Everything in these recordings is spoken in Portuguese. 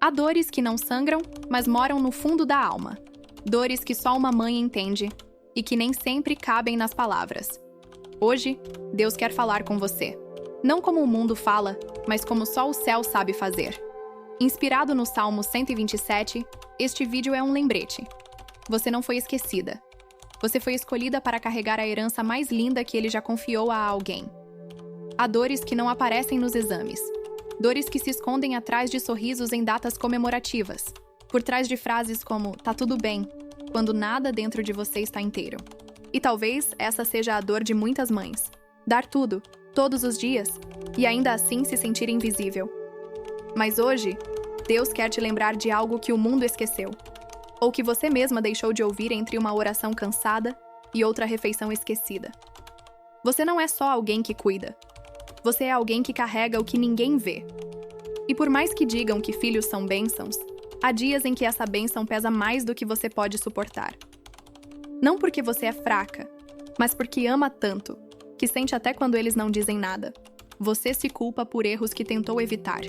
Há dores que não sangram, mas moram no fundo da alma. Dores que só uma mãe entende e que nem sempre cabem nas palavras. Hoje, Deus quer falar com você. Não como o mundo fala, mas como só o céu sabe fazer. Inspirado no Salmo 127, este vídeo é um lembrete. Você não foi esquecida. Você foi escolhida para carregar a herança mais linda que Ele já confiou a alguém. Há dores que não aparecem nos exames. Dores que se escondem atrás de sorrisos em datas comemorativas. Por trás de frases como "tá tudo bem", quando nada dentro de você está inteiro. E talvez essa seja a dor de muitas mães. Dar tudo, todos os dias, e ainda assim se sentir invisível. Mas hoje, Deus quer te lembrar de algo que o mundo esqueceu. Ou que você mesma deixou de ouvir entre uma oração cansada e outra refeição esquecida. Você não é só alguém que cuida. Você é alguém que carrega o que ninguém vê. E por mais que digam que filhos são bênçãos, há dias em que essa bênção pesa mais do que você pode suportar. Não porque você é fraca, mas porque ama tanto, que sente até quando eles não dizem nada. Você se culpa por erros que tentou evitar,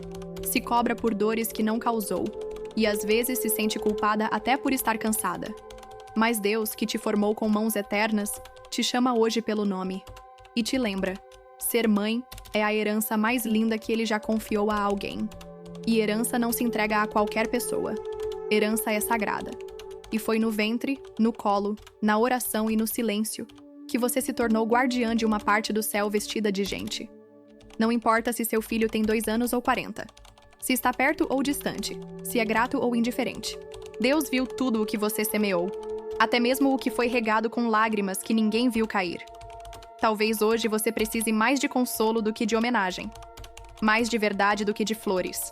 se cobra por dores que não causou, e às vezes se sente culpada até por estar cansada. Mas Deus, que te formou com mãos eternas, te chama hoje pelo nome e te lembra: ser mãe é a herança mais linda que Ele já confiou a alguém. E herança não se entrega a qualquer pessoa. Herança é sagrada. E foi no ventre, no colo, na oração e no silêncio que você se tornou guardiã de uma parte do céu vestida de gente. Não importa se seu filho tem 2 anos ou 40. Se está perto ou distante. Se é grato ou indiferente. Deus viu tudo o que você semeou. Até mesmo o que foi regado com lágrimas que ninguém viu cair. Talvez hoje você precise mais de consolo do que de homenagem. Mais de verdade do que de flores.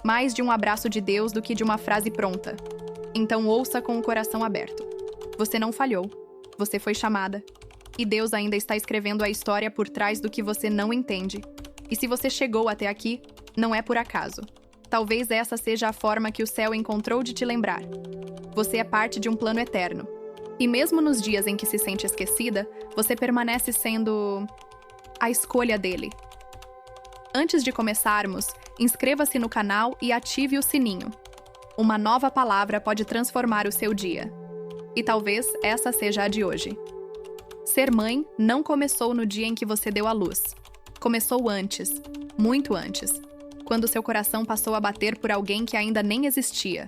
Mais de um abraço de Deus do que de uma frase pronta. Então ouça com o coração aberto. Você não falhou. Você foi chamada. E Deus ainda está escrevendo a história por trás do que você não entende. E se você chegou até aqui, não é por acaso. Talvez essa seja a forma que o céu encontrou de te lembrar. Você é parte de um plano eterno. E mesmo nos dias em que se sente esquecida, você permanece sendo a escolha dele. Antes de começarmos, inscreva-se no canal e ative o sininho. Uma nova palavra pode transformar o seu dia. E talvez essa seja a de hoje. Ser mãe não começou no dia em que você deu à luz. Começou antes, muito antes, quando seu coração passou a bater por alguém que ainda nem existia.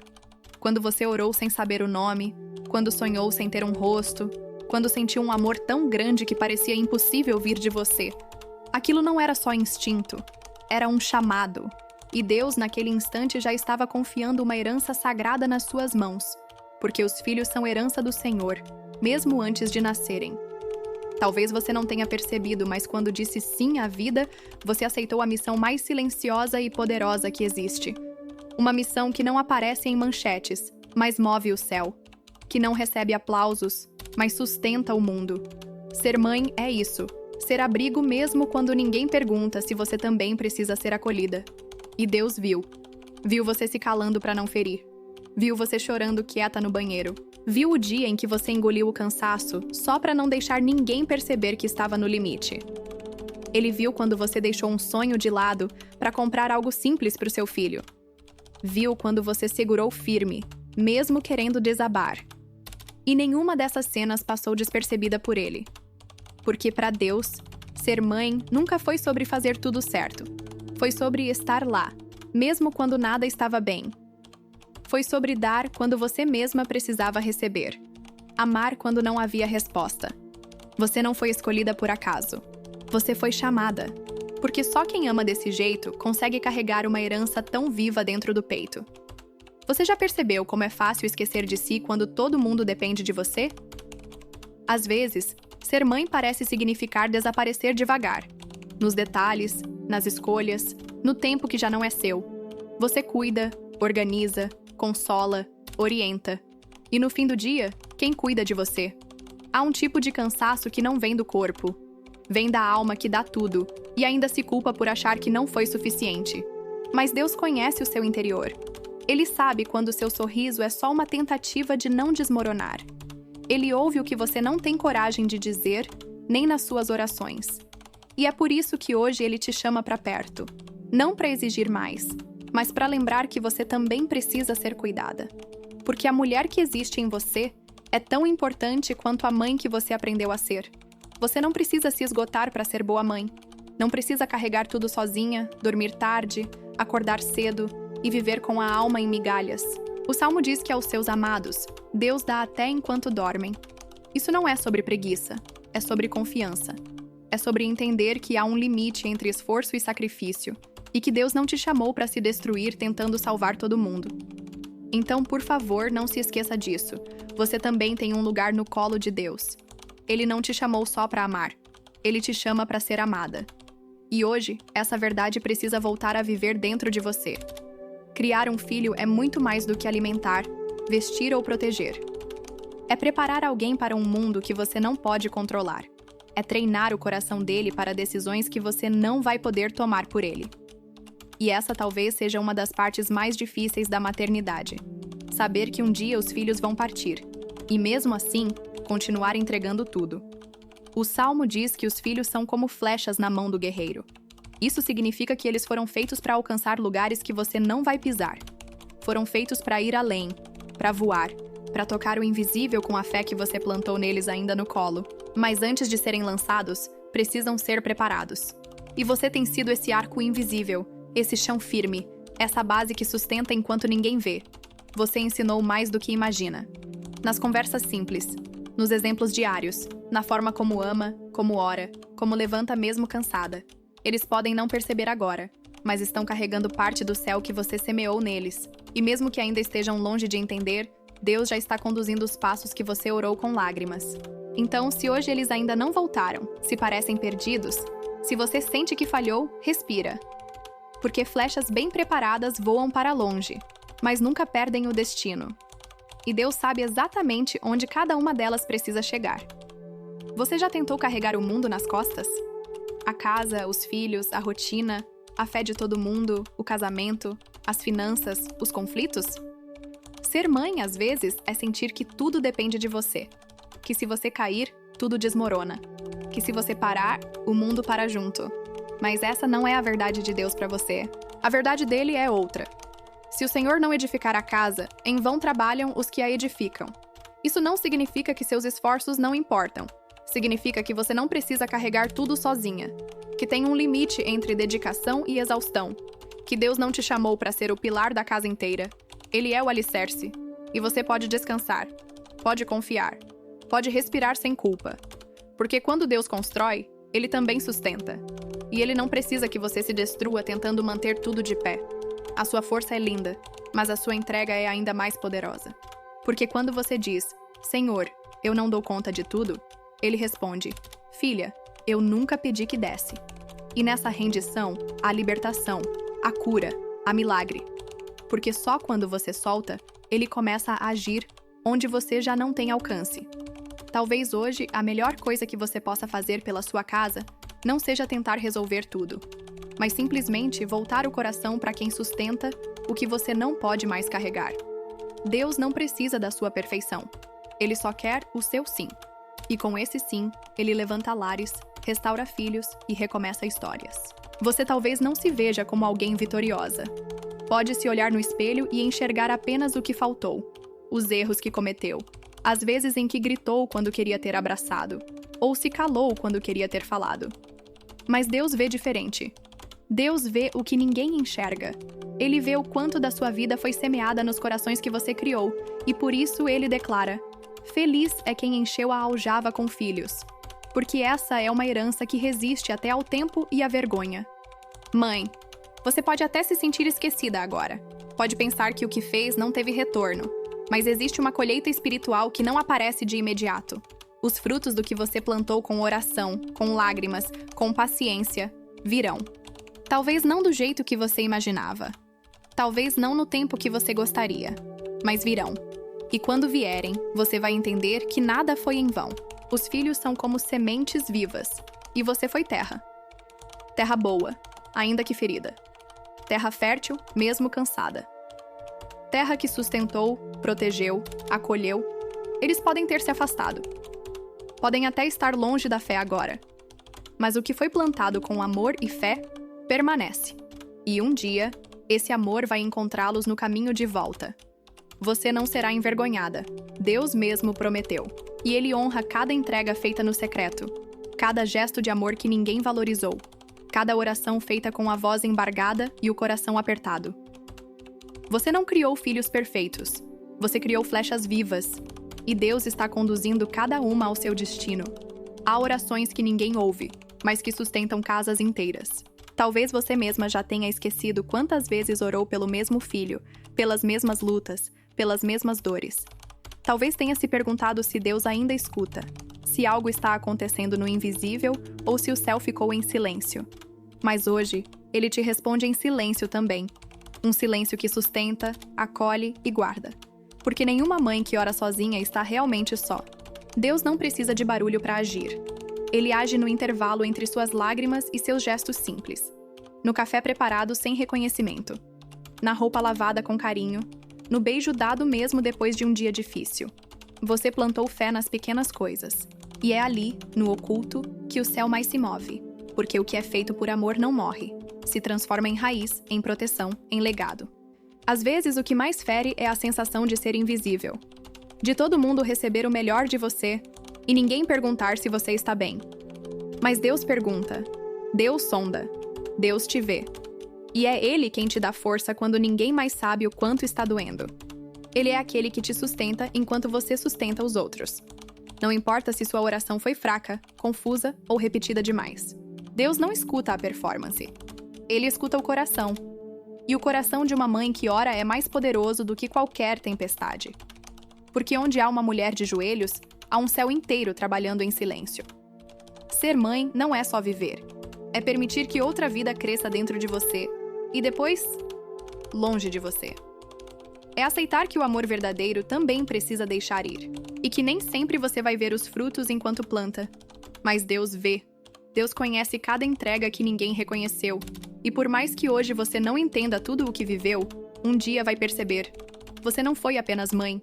Quando você orou sem saber o nome, quando sonhou sem ter um rosto, quando sentiu um amor tão grande que parecia impossível vir de você. Aquilo não era só instinto, era um chamado. E Deus, naquele instante, já estava confiando uma herança sagrada nas suas mãos, porque os filhos são herança do Senhor, mesmo antes de nascerem. Talvez você não tenha percebido, mas quando disse sim à vida, você aceitou a missão mais silenciosa e poderosa que existe. Uma missão que não aparece em manchetes, mas move o céu. Que não recebe aplausos, mas sustenta o mundo. Ser mãe é isso. Ser abrigo mesmo quando ninguém pergunta se você também precisa ser acolhida. E Deus viu. Viu você se calando para não ferir. Viu você chorando quieta no banheiro. Viu o dia em que você engoliu o cansaço só para não deixar ninguém perceber que estava no limite. Ele viu quando você deixou um sonho de lado para comprar algo simples para o seu filho. Viu quando você segurou firme, mesmo querendo desabar. E nenhuma dessas cenas passou despercebida por ele. Porque para Deus, ser mãe nunca foi sobre fazer tudo certo. Foi sobre estar lá, mesmo quando nada estava bem. Foi sobre dar quando você mesma precisava receber. Amar quando não havia resposta. Você não foi escolhida por acaso. Você foi chamada. Porque só quem ama desse jeito consegue carregar uma herança tão viva dentro do peito. Você já percebeu como é fácil esquecer de si quando todo mundo depende de você? Às vezes, ser mãe parece significar desaparecer devagar. Nos detalhes, nas escolhas, no tempo que já não é seu. Você cuida, organiza, consola, orienta. E no fim do dia, quem cuida de você? Há um tipo de cansaço que não vem do corpo. Vem da alma que dá tudo e ainda se culpa por achar que não foi suficiente. Mas Deus conhece o seu interior. Ele sabe quando seu sorriso é só uma tentativa de não desmoronar. Ele ouve o que você não tem coragem de dizer, nem nas suas orações. E é por isso que hoje ele te chama para perto. Não para exigir mais, mas para lembrar que você também precisa ser cuidada. Porque a mulher que existe em você é tão importante quanto a mãe que você aprendeu a ser. Você não precisa se esgotar para ser boa mãe. Não precisa carregar tudo sozinha, dormir tarde, acordar cedo e viver com a alma em migalhas. O Salmo diz que aos seus amados, Deus dá até enquanto dormem. Isso não é sobre preguiça, é sobre confiança. É sobre entender que há um limite entre esforço e sacrifício, e que Deus não te chamou para se destruir tentando salvar todo mundo. Então, por favor, não se esqueça disso. Você também tem um lugar no colo de Deus. Ele não te chamou só para amar. Ele te chama para ser amada. E hoje, essa verdade precisa voltar a viver dentro de você. Criar um filho é muito mais do que alimentar, vestir ou proteger. É preparar alguém para um mundo que você não pode controlar. É treinar o coração dele para decisões que você não vai poder tomar por ele. E essa talvez seja uma das partes mais difíceis da maternidade. Saber que um dia os filhos vão partir. E mesmo assim, continuar entregando tudo. O Salmo diz que os filhos são como flechas na mão do guerreiro. Isso significa que eles foram feitos para alcançar lugares que você não vai pisar. Foram feitos para ir além, para voar, para tocar o invisível com a fé que você plantou neles ainda no colo. Mas antes de serem lançados, precisam ser preparados. E você tem sido esse arco invisível, esse chão firme, essa base que sustenta enquanto ninguém vê. Você ensinou mais do que imagina. Nas conversas simples, nos exemplos diários, na forma como ama, como ora, como levanta mesmo cansada. Eles podem não perceber agora, mas estão carregando parte do céu que você semeou neles. E mesmo que ainda estejam longe de entender, Deus já está conduzindo os passos que você orou com lágrimas. Então, se hoje eles ainda não voltaram, se parecem perdidos, se você sente que falhou, respira. Porque flechas bem preparadas voam para longe, mas nunca perdem o destino. E Deus sabe exatamente onde cada uma delas precisa chegar. Você já tentou carregar o mundo nas costas? A casa, os filhos, a rotina, a fé de todo mundo, o casamento, as finanças, os conflitos? Ser mãe, às vezes, é sentir que tudo depende de você. Que se você cair, tudo desmorona. Que se você parar, o mundo para junto. Mas essa não é a verdade de Deus para você. A verdade dele é outra. Se o Senhor não edificar a casa, em vão trabalham os que a edificam. Isso não significa que seus esforços não importam. Significa que você não precisa carregar tudo sozinha. Que tem um limite entre dedicação e exaustão. Que Deus não te chamou para ser o pilar da casa inteira. Ele é o alicerce. E você pode descansar. Pode confiar. Pode respirar sem culpa. Porque quando Deus constrói, Ele também sustenta. E Ele não precisa que você se destrua tentando manter tudo de pé. A sua força é linda, mas a sua entrega é ainda mais poderosa. Porque quando você diz, Senhor, eu não dou conta de tudo, Ele responde, Filha, eu nunca pedi que desse. E nessa rendição, há libertação, a cura, há milagre. Porque só quando você solta, Ele começa a agir onde você já não tem alcance. Talvez hoje a melhor coisa que você possa fazer pela sua casa não seja tentar resolver tudo, mas simplesmente voltar o coração para quem sustenta o que você não pode mais carregar. Deus não precisa da sua perfeição. Ele só quer o seu sim. E com esse sim, Ele levanta lares, restaura filhos e recomeça histórias. Você talvez não se veja como alguém vitoriosa. Pode se olhar no espelho e enxergar apenas o que faltou, os erros que cometeu, as vezes em que gritou quando queria ter abraçado, ou se calou quando queria ter falado. Mas Deus vê diferente. Deus vê o que ninguém enxerga. Ele vê o quanto da sua vida foi semeada nos corações que você criou, e por isso Ele declara: Feliz é quem encheu a aljava com filhos, porque essa é uma herança que resiste até ao tempo e à vergonha. Mãe, você pode até se sentir esquecida agora. Pode pensar que o que fez não teve retorno, mas existe uma colheita espiritual que não aparece de imediato. Os frutos do que você plantou com oração, com lágrimas, com paciência, virão. Talvez não do jeito que você imaginava. Talvez não no tempo que você gostaria, mas virão. E quando vierem, você vai entender que nada foi em vão. Os filhos são como sementes vivas, e você foi terra. Terra boa, ainda que ferida. Terra fértil, mesmo cansada. Terra que sustentou, protegeu, acolheu. Eles podem ter se afastado. Podem até estar longe da fé agora. Mas o que foi plantado com amor e fé, permanece. E um dia, Esse amor vai encontrá-los no caminho de volta. Você não será envergonhada. Deus mesmo prometeu. E Ele honra cada entrega feita no secreto, cada gesto de amor que ninguém valorizou, cada oração feita com a voz embargada e o coração apertado. Você não criou filhos perfeitos. Você criou flechas vivas. E Deus está conduzindo cada uma ao seu destino. Há orações que ninguém ouve, mas que sustentam casas inteiras. Talvez você mesma já tenha esquecido quantas vezes orou pelo mesmo filho, pelas mesmas lutas, pelas mesmas dores. Talvez tenha se perguntado se Deus ainda escuta, se algo está acontecendo no invisível ou se o céu ficou em silêncio. Mas hoje, Ele te responde em silêncio também. Um silêncio que sustenta, acolhe e guarda. Porque nenhuma mãe que ora sozinha está realmente só. Deus não precisa de barulho para agir. Ele age no intervalo entre suas lágrimas e seus gestos simples. No café preparado sem reconhecimento. Na roupa lavada com carinho. No beijo dado mesmo depois de um dia difícil. Você plantou fé nas pequenas coisas. E é ali, no oculto, que o céu mais se move. Porque o que é feito por amor não morre. Se transforma em raiz, em proteção, em legado. Às vezes, o que mais fere é a sensação de ser invisível. De todo mundo receber o melhor de você e ninguém perguntar se você está bem. Mas Deus pergunta. Deus sonda. Deus te vê. E é Ele quem te dá força quando ninguém mais sabe o quanto está doendo. Ele é aquele que te sustenta enquanto você sustenta os outros. Não importa se sua oração foi fraca, confusa ou repetida demais. Deus não escuta a performance. Ele escuta o coração. E o coração de uma mãe que ora é mais poderoso do que qualquer tempestade. Porque onde há uma mulher de joelhos, há um céu inteiro trabalhando em silêncio. Ser mãe não é só viver. É permitir que outra vida cresça dentro de você e depois, longe de você. É aceitar que o amor verdadeiro também precisa deixar ir. E que nem sempre você vai ver os frutos enquanto planta. Mas Deus vê. Deus conhece cada entrega que ninguém reconheceu. E por mais que hoje você não entenda tudo o que viveu, um dia vai perceber. Você não foi apenas mãe.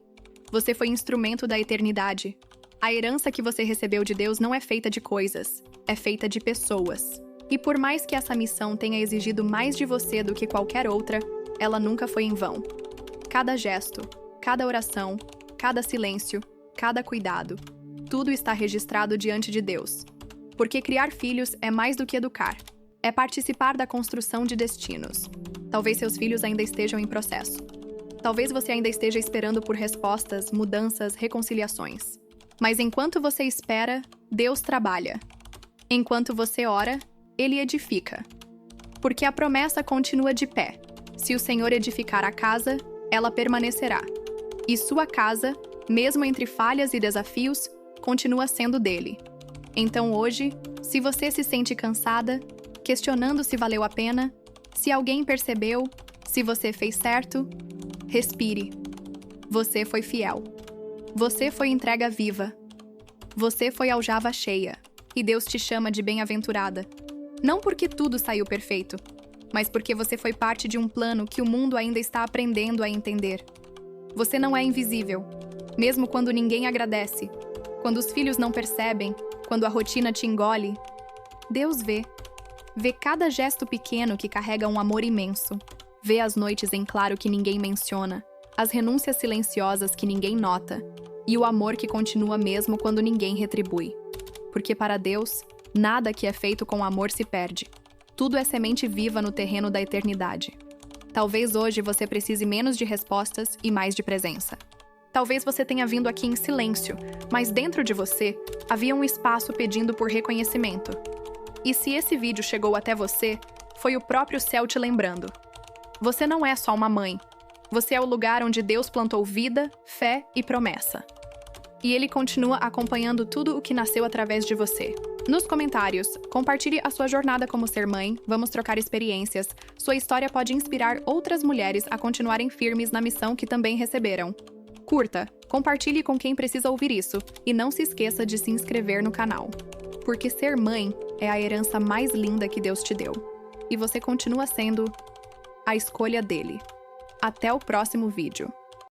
Você foi instrumento da eternidade. A herança que você recebeu de Deus não é feita de coisas, é feita de pessoas. E por mais que essa missão tenha exigido mais de você do que qualquer outra, ela nunca foi em vão. Cada gesto, cada oração, cada silêncio, cada cuidado, tudo está registrado diante de Deus. Porque criar filhos é mais do que educar. É participar da construção de destinos. Talvez seus filhos ainda estejam em processo. Talvez você ainda esteja esperando por respostas, mudanças, reconciliações. Mas enquanto você espera, Deus trabalha. Enquanto você ora, Ele edifica. Porque a promessa continua de pé. Se o Senhor edificar a casa, ela permanecerá. E sua casa, mesmo entre falhas e desafios, continua sendo dele. Então hoje, se você se sente cansada, questionando se valeu a pena, se alguém percebeu, se você fez certo, respire. Você foi fiel. Você foi entrega viva. Você foi aljava cheia. E Deus te chama de bem-aventurada. Não porque tudo saiu perfeito, mas porque você foi parte de um plano que o mundo ainda está aprendendo a entender. Você não é invisível, mesmo quando ninguém agradece, quando os filhos não percebem, quando a rotina te engole. Deus vê. Vê cada gesto pequeno que carrega um amor imenso. Vê as noites em claro que ninguém menciona, as renúncias silenciosas que ninguém nota, e o amor que continua mesmo quando ninguém retribui. Porque para Deus, nada que é feito com amor se perde. Tudo é semente viva no terreno da eternidade. Talvez hoje você precise menos de respostas e mais de presença. Talvez você tenha vindo aqui em silêncio, mas dentro de você havia um espaço pedindo por reconhecimento. E se esse vídeo chegou até você, foi o próprio céu te lembrando. Você não é só uma mãe. Você é o lugar onde Deus plantou vida, fé e promessa. E Ele continua acompanhando tudo o que nasceu através de você. Nos comentários, compartilhe a sua jornada como ser mãe, vamos trocar experiências. Sua história pode inspirar outras mulheres a continuarem firmes na missão que também receberam. Curta, compartilhe com quem precisa ouvir isso e não se esqueça de se inscrever no canal. Porque ser mãe é a herança mais linda que Deus te deu. E você continua sendo a escolha dele. Até o próximo vídeo.